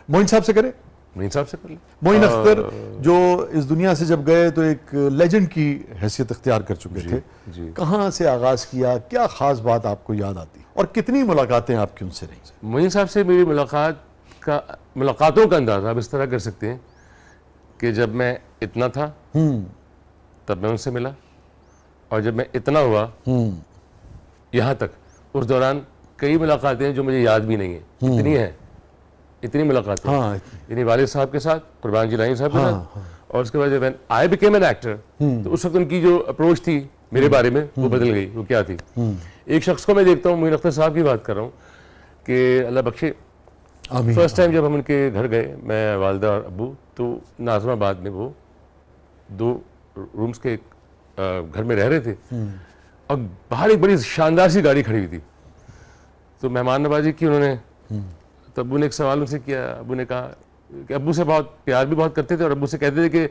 मोइन साहब से करें। मोइन साहब से कर ले। मोइन अख्तर जो इस दुनिया से जब गए तो एक लेजेंड की हैसियत इख्तियार कर चुके थे, कहाँ से आगाज किया, क्या खास बात आपको याद आती और कितनी मुलाकातें आपकी उनसे रही? मोइन साहब से मेरी मुलाकातों का अंदाज़ा आप इस तरह कर सकते हैं कि जब मैं इतना था तब मैं उनसे मिला, और जब मैं इतना हुआ यहाँ तक, उस दौरान कई मुलाकातें जो मुझे याद भी नहीं है, इतनी हैं, इतनी मुलाकातें। यानी वालिद साहब के साथ, कुर्बान जिलानी साहब के साथ, और उसके बाद जब आई बिकेम एन एक्टर तो उस वक्त उनकी जो अप्रोच थी मेरे बारे में वो बदल गई। वो क्या थी? एक शख्स को मैं देखता हूँ, मोइन अख्तर साहब की बात कर रहा हूँ कि अल्लाह बख्शे, फर्स्ट टाइम जब हम उनके घर गए, मैं, वालिदा और अब्बू, तो नाज़िमाबाद में वो 2 रूम्स के घर में रह रहे थे, और बाहर एक बड़ी शानदार सी गाड़ी खड़ी हुई थी। तो मेहमान नवाजी की उन्होंने, तो अब्बू ने एक सवाल उनसे किया। अब्बू ने कहा कि अब्बू से बहुत प्यार भी बहुत करते थे, और अब्बू से कहते थे कि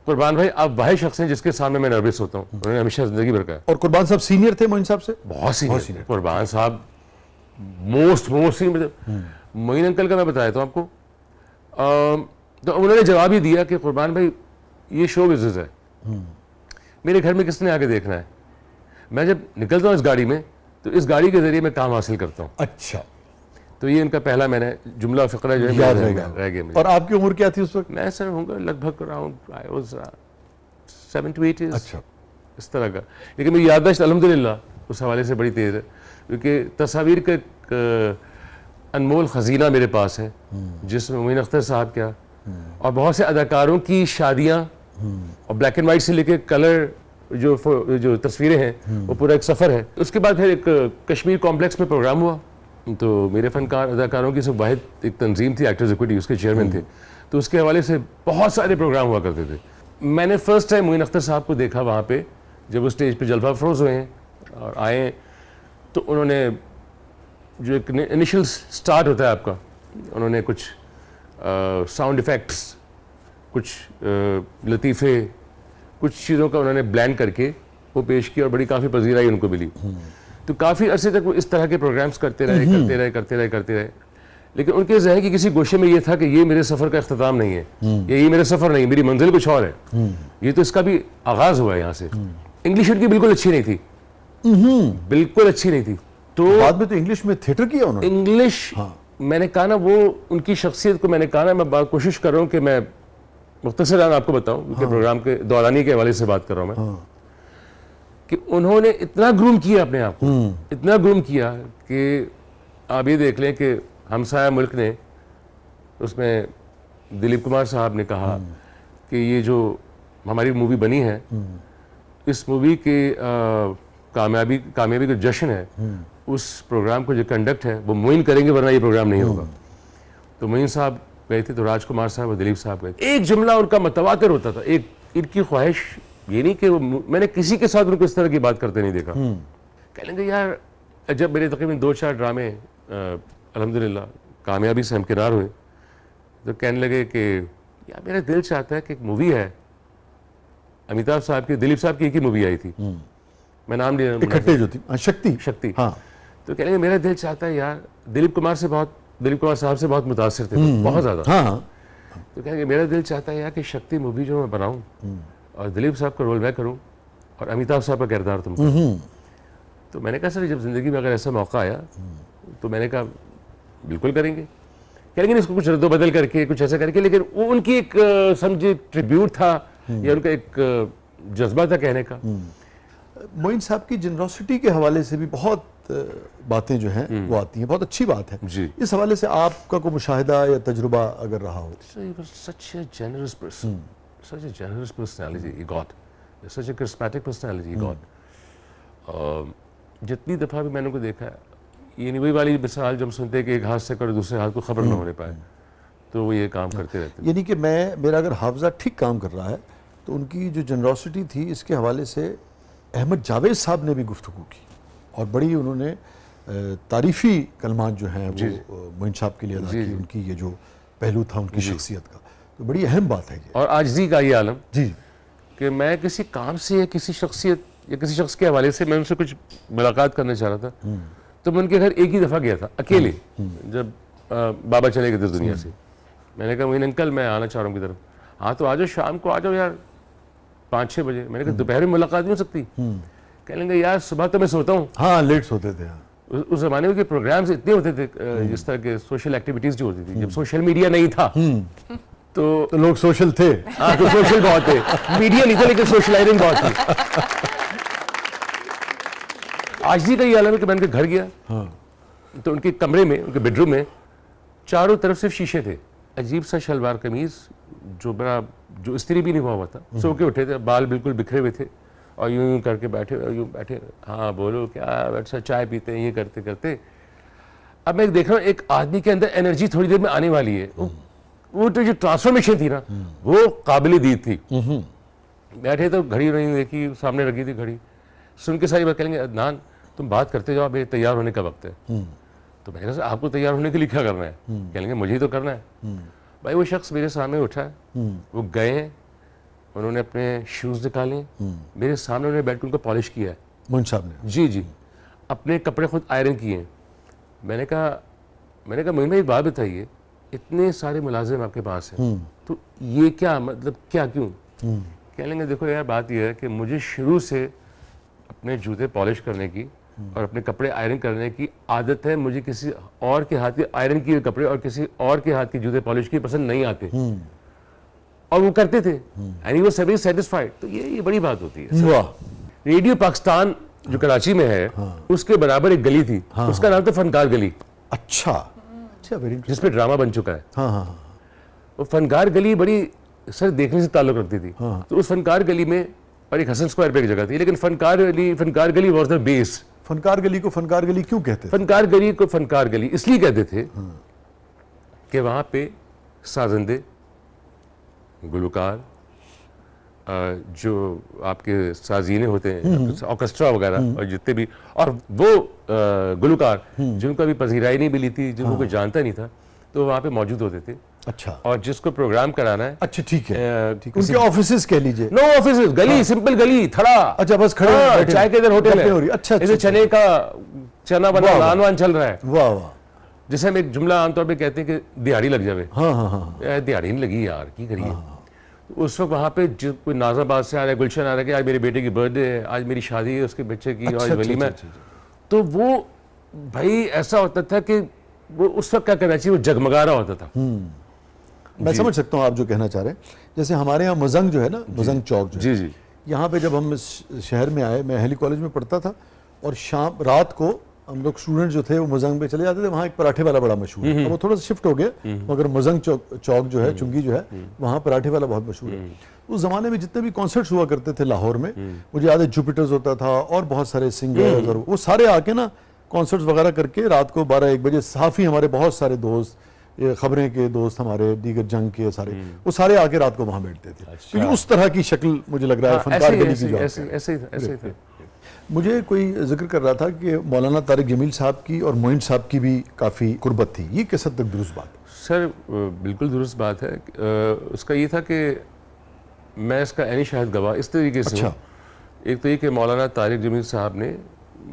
कुर्बान भाई आप वाहिद शख्स हैं जिसके सामने मैं नर्वस होता हूँ। उन्होंने हमेशा जिंदगी भर कहा। और कुर्बान साहब सीनियर थे मोइन साहब से? बहुत सीनियर। कुर्बान साहब मोस्ट सीनियर। मोइन अंकल का मैं बताया था आपको, तो उन्होंने जवाब ही दिया कि कुर्बान भाई ये शो बिजनेस है, मेरे घर में किसने आके देखना है, मैं जब निकलता हूँ इस गाड़ी में तो इस गाड़ी के जरिए मैं काम हासिल करता हूँ। अच्छा, तो ये इनका पहला मैंने जुमला फ़िक्रा जो है याद रह गया। और आपकी उम्र क्या थी उस वक्त? मैं सर होऊंगा लगभग around I was 7 to 8 years। अच्छा, इस तरह का। लेकिन मेरी याददाश्त अल्हम्दुलिल्लाह उस हवाले से बड़ी तेज़ है, क्योंकि तस्वीर का एक अनमोल ख़ज़ीना मेरे पास है, जिसमें मोइन अख्तर साहब क्या और बहुत से अदाकारों की शादियाँ, और ब्लैक एंड वाइट से लेके कलर जो तस्वीरें हैं, वो पूरा एक सफ़र है। उसके बाद फिर एक कश्मीर कॉम्प्लेक्स में प्रोग्राम हुआ, तो मेरे फ़नकार अदाकारों की सब वाहिद एक तंजीम थी, एक्टर्स इक्विटी, उसके चेयरमैन थे, तो उसके हवाले से बहुत सारे प्रोग्राम हुआ करते थे। मैंने फ़र्स्ट टाइम मोइन अख्तर साहब को देखा वहाँ पे, जब वो स्टेज पे जलवा अफरोज़ हुए हैं और आए, तो उन्होंने जो एक इनिशियल स्टार्ट होता है आपका, उन्होंने कुछ साउंड इफ़ेक्ट्स, कुछ लतीफ़े, कुछ चीज़ों का उन्होंने ब्लेंड करके वो पेश किया, और बड़ी काफ़ी पजीराई उनको मिली। तो काफ़ी अरसे तक वो इस तरह के प्रोग्राम्स करते रहे। लेकिन उनके ज़हन की किसी गोशे में ये था कि ये मेरे सफ़र का इख्तिताम नहीं है, ये मेरे सफ़र नहीं, मेरी मंजिल कुछ और है, ये तो इसका भी आगाज़ हुआ है यहाँ से। इंग्लिश उनकी बिल्कुल अच्छी नहीं थी, बिल्कुल अच्छी नहीं थी। तो बाद में तो इंग्लिश में थिएटर किया उन्होंने। इंग्लिश मैंने कहा ना, वो उनकी शख्सियत को मैंने कहा ना, मैं कोशिश कर रहा हूँ कि मैं मुख्तसरान आपको बताऊँ, उनके प्रोग्राम के दौरानी के हवाले से बात कर रहा हूँ मैं, कि उन्होंने इतना ग्रूम किया अपने आप को, इतना ग्रूम किया कि आप ये देख लें कि हमसाया मुल्क ने, उसमें दिलीप कुमार साहब ने कहा कि ये जो हमारी मूवी बनी है, इस मूवी के कामयाबी का जश्न है, उस प्रोग्राम को जो कंडक्ट है वो मोइन करेंगे, वरना ये प्रोग्राम नहीं होगा। तो मोइन साहब गए थे, तो राजकुमार साहब और दिलीप साहब गए। एक जुमला उनका मुतवातिर होता था, एक इनकी ख्वाहिश ये नहीं कि मैंने किसी के साथ उनको इस तरह की बात करते नहीं देखा। कह लेंगे यार, जब मेरे तकरीबन 2-4 ड्रामे अल्हम्दुलिल्लाह कामयाबी से हमकिनार हुए, तो कहने लगे कि यार मेरा दिल चाहता है कि एक मूवी है, अमिताभ साहब की, दिलीप साहब की एक ही मूवी आई थी, मैं नाम ले रहा हूँ, इकट्ठे जो थी, शक्ति। हाँ। तो कह लेंगे मेरा दिल चाहता है यार, दिलीप कुमार साहब से बहुत मुतासिर थे, बहुत ज़्यादा। तो कहेंगे मेरा दिल चाहता है यार कि शक्ति मूवी जो मैं बनाऊँ और दिलीप साहब का रोल मैं करूं और अमिताभ साहब का किरदार तुम करो। तो मैंने कहा सर, जब ज़िंदगी में अगर ऐसा मौका आया तो मैंने कहा बिल्कुल करेंगे। कहेंगे इसको कुछ रद्दो बदल करके, कुछ ऐसा करके, लेकिन वो उनकी एक समझे ट्रिब्यूट था या उनका एक जज्बा था कहने का। मोइन साहब की जनरोसिटी के हवाले से भी बहुत बातें जो हैं वो आती हैं, बहुत अच्छी बात है जी। इस हवाले से आपका कोई मुशाहिदा या तजुर्बा अगर रहा हो? Such a generous person, such a generous personality he got, such a charismatic personality he got. जितनी दफ़ा भी मैंने उनको देखा है, ये नहीं वही वाली मिसाल जब हम सुनते हैं कि एक हाथ से करो दूसरे हाथ को खबर न होने पाए, तो वो ये काम करते रहते हैं। यानी कि मेरा अगर हाफजा ठीक काम कर रहा है तो उनकी जो जनरोसिटी थी, इसके हवाले से अहमद जावेद साहब ने भी गुफ्तगू की और बड़ी उन्होंने तारीफ़ी कलमात जो हैं वो मोइन साहब के लिए अदा की, उनकी ये जो पहलू था उनकी शख्सियत का, तो बड़ी अहम बात है ये। और आजिज़ी का ये आलम जी कि मैं किसी काम से या किसी शख्सियत या किसी शख्स के हवाले से मैं उनसे कुछ मुलाकात करना चाह रहा था, तो मैं उनके घर एक ही दफ़ा गया था अकेले, जब बाबा चले गए थे दुनिया से। मैंने कहा मोइन अंकल मैं आना चाह रहा हूँ की तरफ। हाँ तो आ जाओ, शाम को आ जाओ यार 5-6 बजे। मैंने कहा दोपहर में मुलाकात नहीं हो सकती? कह लेंगे यार सुबह तो मैं सोता हूँ। हाँ लेट सोते थे। उस जमाने में के प्रोग्राम्स इतने होते थे, जिस तरह के सोशल एक्टिविटीज जो होती थी, जब सोशल मीडिया नहीं था तो लोग सोशल थे। हाँ तो सोशल बहुत थे, मीडिया नहीं था लेकिन सोशलाइजिंग बहुत थी। आज भी का ये आलम है कि मैं उनके घर गया, तो उनके कमरे में, उनके बेडरूम में चारों तरफ सिर्फ शीशे थे। अजीब सा शलवार कमीज जो इस्त्री भी नहीं हुआ था, सो के उठे थे, बाल बिल्कुल बिखरे हुए थे और यूं यूं करके बैठे। हाँ बोलो क्या, अच्छा चाय पीते हैं, ये करते करते अब मैं देख रहा हूँ एक आदमी के अंदर एनर्जी थोड़ी देर में आने वाली है। वो तो जो ट्रांसफॉर्मेशन थी ना वो काबिल दीद थी। बैठे तो घड़ी नहीं देखी, सामने रखी थी घड़ी, सुन के सारी बात कहेंगे अदनान तुम बात करते जाओ, मेरे तैयार होने का वक्त है। तो मैंने कहा आपको तैयार होने के लिए क्या करना है? कहेंगे मुझे ही तो करना है। भाई वो शख्स मेरे सामने उठा है, वो गए हैं, उन्होंने अपने शूज़ निकाले, मेरे सामने उन्होंने बैठ के उनको पॉलिश किया है। मुन साहब ने? जी, अपने कपड़े खुद आयरन किए हैं। मैंने कहा मोइन भाई एक बात बताइए, इतने सारे मुलाजिम आपके पास हैं, तो ये क्या मतलब क्या क्यों? कह लेंगे देखो यार बात यह है कि मुझे शुरू से अपने जूते पॉलिश करने की और अपने कपड़े आयरन करने की आदत है। मुझे किसी और के हाथ के आयरन किए कपड़े और किसी और के हाथ के जूते पॉलिश किए पसंद नहीं आते। और वो करते थे and he was very satisfied. तो ये बड़ी बात होती है। वाह। रेडियो पाकिस्तान जो कराची में है, उसके बराबर एक गली थी, उसका नाम था फनकार गली। अच्छा, वेरी जिस पे ड्रामा बन चुका है। हाँ। वो फनकार गली बड़ी सर देखने से ताल्लुक रखती थी। तो उस फनकार गली में, और एक हसन स्क्वायर पे एक जगह थी, लेकिन फनकार गली वाज द बेस। फनकार गली को फनकार गली क्यों कहते थे? फनकार गली को फनकार गली इसलिए कहते थे कि वहां पे साजिंदे, गुलकार, जो आपके साजीने होते हैं, ऑर्केस्ट्रा वगैरह, और जितने भी, और वो गुलकार जिनको अभी पजीराई नहीं मिली थी, जिनको कोई जानता नहीं था, तो वहाँ पे मौजूद होते थे। अच्छा। और जिसको प्रोग्राम कराना है, अच्छा ठीक है, उनके ऑफिसेस कह लीजिए। नो ऑफिसेस, गली, सिंपल गली, थड़ा। अच्छा, बस खड़े चाय के इधर होटल है। अच्छा, इधर चने का चना बना नान वान चल रहा है। वाह वाह। जैसे हम एक जुमला आमतौर पे कहते हैं कि दिहाड़ी लग जावे। हाँ। दिहाड़ी नहीं लगी यार, की करिए। उस वक्त वहाँ पे जो कोई नाजाबाद से आ रहा है, गुलशन आ रहा है कि आज मेरे बेटे की बर्थडे है, आज मेरी शादी है, उसके बच्चे की, आज वलीमा है। तो वो भाई ऐसा होता था कि वो उस वक्त क्या करना चाहिए, वो जगमगा रहा होता था। मैं समझ सकता हूँ आप जो कहना चाह रहे हैं। जैसे हमारे यहाँ मजंग जो है ना, मजंग चौक जो है, जी, यहाँ पे जब हम इस शहर में आए, मैं अहली कॉलेज में पढ़ता था, और रात को हम लोग स्टूडेंट जो थे वो मजंग पे चले जाते थे। वहाँ एक पराठे वाला बड़ा मशहूर है, वो थोड़ा सा शिफ्ट हो गया, मगर मजंग चौक जो है, चुंगी जो है, वहाँ पराठे वाला बहुत मशहूर है। उस जमाने में जितने भी कॉन्सर्ट्स हुआ करते थे लाहौर में, मुझे याद है जुपिटर्स होता था और बहुत सारे सिंगर्स, और वो सारे आके ना कॉन्सर्ट्स वगैरह करके रात को 12-1 बजे, साफी हमारे बहुत सारे दोस्त, ये खबरें के दोस्त हमारे, दीगर जंग के सारे, वो सारे आके रात को वहाँ बैठते थे। क्योंकि उस तरह की शक्ल मुझे लग रहा है फनकार गली की जो ऐसे ही था। मुझे कोई जिक्र कर रहा था कि मौलाना तारिक जमील साहब की और मोइन साहब की भी काफ़ी कुर्बत थी, ये किस हद तक दुरुस्त बात है? सर बिल्कुल दुरुस्त बात है। उसका ये था कि मैं इसका ऐनी शाहिद गवाह इस तरीके से हूँ। एक तो ये कि मौलाना तारिक जमील साहब ने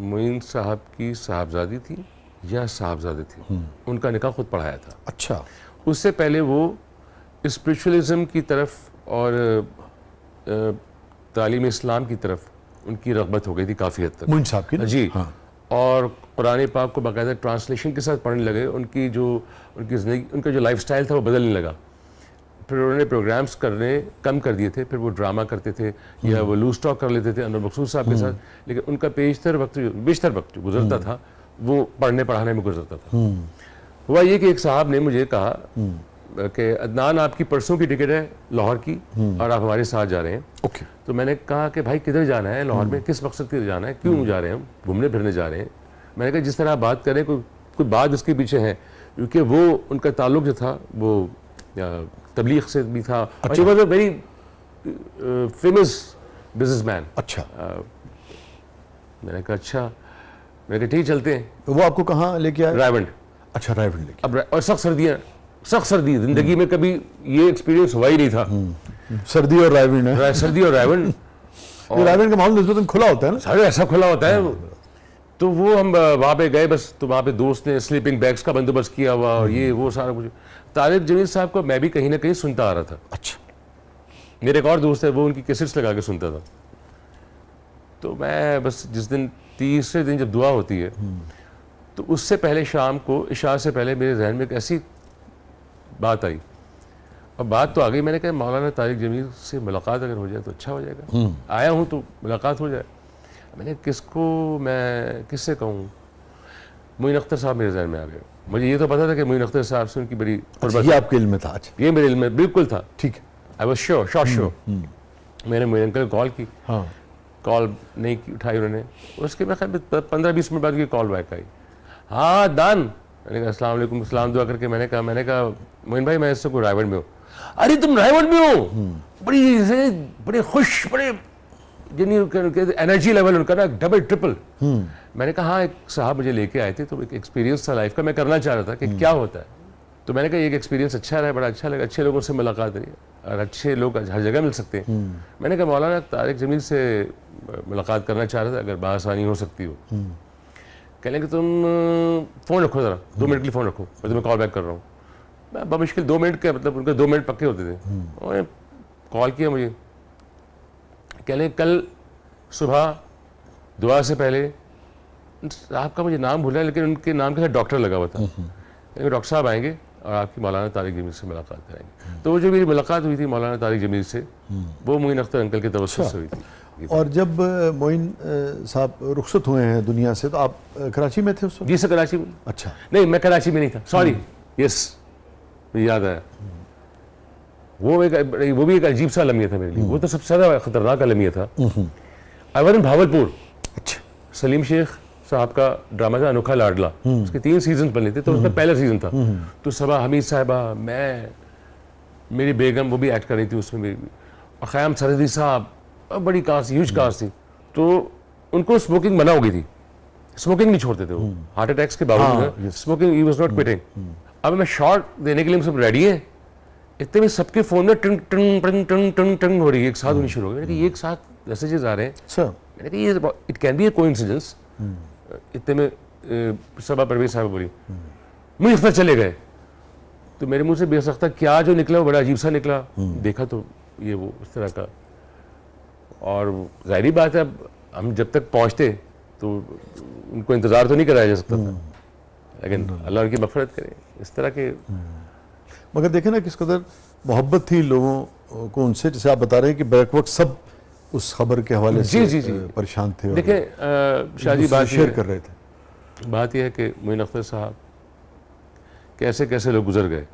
मोइन साहब की साहबजादी थी या साहबजादे थी, उनका निकाह खुद पढ़ाया था। अच्छा। उससे पहले वो स्पिरिचुअलिज्म की तरफ और तालीम इस्लाम की तरफ उनकी रग़बत हो गई थी काफ़ी हद तक, मोइन साहब की। जी। हाँ। और कुरान पाक को बाकायदा ट्रांसलेशन के साथ पढ़ने लगे। उनकी ज़िंदगी, उनका जो लाइफस्टाइल था वो बदलने लगा। फिर उन्होंने प्रोग्राम्स करने कम कर दिए थे, फिर वो ड्रामा करते थे या वो लूज टॉक कर लेते थे अनवर मकसूद साहब के साथ, लेकिन उनका बेशतर वक्त जो गुजरता था वो पढ़ने पढ़ाने में गुजरता था। हुआ ये कि एक साहब ने मुझे कहा कि अदनान आपकी परसों की टिकट है लाहौर की और आप हमारे साथ जा रहे हैं। ओके। तो मैंने कहा कि भाई किधर जाना है लाहौर में, किस मकसद के लिए जाना है, क्यों जा रहे हैं, हम घूमने फिरने जा रहे हैं। मैंने कहा जिस तरह आप बात करें कोई बात इसके पीछे है, क्योंकि वो उनका ताल्लुक जो था वो तबलीग से भी था। अच्छा। और ही वेरी फेमस बिजनेसमैन। अच्छा। मैंने कहा अच्छा, मैंने कहा ठीक चलते हैं। तो वो आपको कहाँ लेके आए? रायवंड। अच्छा, रायवंड लेके। अब और सख्त सर्दी, जिंदगी में कभी ये एक्सपीरियंस हुआ ही नहीं था। सर्दी और रायवंड है। सर्दी और रायवंड। और रायवंड का माहौल निस्बतन खुला होता है ना? सारे ऐसा खुला होता है। तो वो हम वहाँ पे गए, बस तो वहाँ पे दोस्त ने स्लीपिंग बैग्स का बंदोबस्त किया हुआ और ये वो सारा कुछ। तारिक जमील साहब को मैं भी कहीं ना कहीं सुनता आ रहा था। अच्छा। मेरे एक और दोस्त है, वो उनकी कैसेट्स लगा के सुनता था। तो मैं बस जिस दिन तीसरे दिन जब दुआ होती है तो उससे पहले शाम को इशा से पहले मेरे जहन में एक ऐसी बात आई, और बात तो आ गई, मैंने कहा मौलाना तारिक जमील से मुलाकात अगर हो जाए तो अच्छा हो जाएगा। आया हूँ तो मुलाकात हो जाए। मैंने किससे कहूँ? मोइन अख्तर साहब मेरे जहन में आ गए। मुझे ये तो पता था कि मोइन अख्तर साहब से उनकी बड़ी अच्छा, ये आपके इल्म में था? अच्छा, ये मेरे इल्म में बिल्कुल था। ठीक है। I was sure. मैंने मोइन अंकल को कॉल की, हाँ। कॉल नहीं की, उठाई उन्होंने। उसके मैं 15-20 मिनट बाद की कॉल बैक आई। हाँ दान। मैंने कहा अस्सलाम वालेकुम, सलाम दुआ करके मैंने कहा मोइन भाई मैं इससे कोई रायवंड में हूँ। अरे तुम रायवंड में हो? बड़े खुश, बड़े एनर्जी लेवल उनका ना डबल ट्रिपल। मैंने कहा हाँ, एक साहब मुझे लेके आए थे तो एक एक्सपीरियंस था लाइफ का, मैं करना चाह रहा था कि क्या होता है। तो मैंने कहा एक एक्सपीरियंस अच्छा रहा, बड़ा अच्छा लगा, अच्छे लोगों से मुलाकात रही और अच्छे लोग हर जगह मिल सकते हैं। मैंने कहा मौलाना तारिक जमील से मुलाकात करना चाह रहा था, अगर बासानी हो सकती हो। कहने कि तुम फ़ोन रखो ज़रा, 2 मिनट के लिए फ़ोन रखो, मैं तुम्हें कॉल बैक कर रहा हूँ। मैं बमुश्किल 2 मिनट के, मतलब उनके 2 मिनट पक्के होते थे। उन्होंने कॉल किया मुझे, कहने कल सुबह दुआ से पहले, आपका मुझे नाम भूला लेकिन उनके नाम के साथ डॉक्टर लगा हुआ था। डॉक्टर साहब आएंगे और आपकी मौलाना तारिक जमील से मुलाकात कराएंगे। तो वो जो मेरी मुलाकात हुई थी मौलाना तारिक जमील से, वो मोइन अख्तर अंकल के तवस्सुत से हुई थी। और जब मोइन साहब रुखसत हुए हैं दुनिया से तो आप कराची में थे उस वक्त? जी सर, कराची में। अच्छा। नहीं, मैं कराची में नहीं था, सॉरी। यस, मुझे याद आया। वो भी एक अजीब सा अलमिया था मेरे लिए। वो तो सबसे ज़्यादा खतरनाक अलमिया था। I was in Bahawalpur. अच्छा। सलीम शेख साहब का ड्रामा था अनोखा लाडला, उसके 3 सीजन बने थे, तो उसका पहला सीजन था। तो सबा हमीद साहिबा, मैं, मेरी बेगम, वो भी एक्ट कर रही थी उसमें मेरी, और ख़याम सरहदी साहब, बड़ी कास्ट, ह्यूज कास्ट थी। तो उनको स्मोकिंग मना हो गई थी, स्मोकिंग नहीं छोड़ते थे वो, हार्ट अटैक्स के बावजूद smoking, he was not quitting. अब मैं शॉट देने के लिए सब रेडी है, इतने में सबके फ़ोन में टंग टंग टंग टंग टंग टंग हो रही है, एक साथ होनी शुरू हो गई। मैंने कहा एक साथ मैसेजेस आ रहे हैं। अच्छा। मैंने कहा ये it can be A coincidence. इतने में सबा परवेज साहब बोली मुझे अख्तर चले गए। तो मेरे मुंह से बेसख्ता क्या जो निकला वो बड़ा अजीब सा निकला। देखा तो ये वो इस तरह का, और जाहिर बात है अब हम जब तक पहुंचते तो उनको इंतज़ार तो नहीं कराया जा सकता था, लेकिन अल्लाह उनकी मग़फ़िरत करे। इस तरह के मगर देखें ना किस कदर मोहब्बत थी लोगों को उनसे, जैसे आप बता रहे हैं कि बैक वक्त सब उस खबर के हवाले से जी। परेशान थे। देखें शादी बात शेयर कर रहे थे। बात यह है कि मोइन अख्तर साहब कैसे कैसे लोग गुजर गए।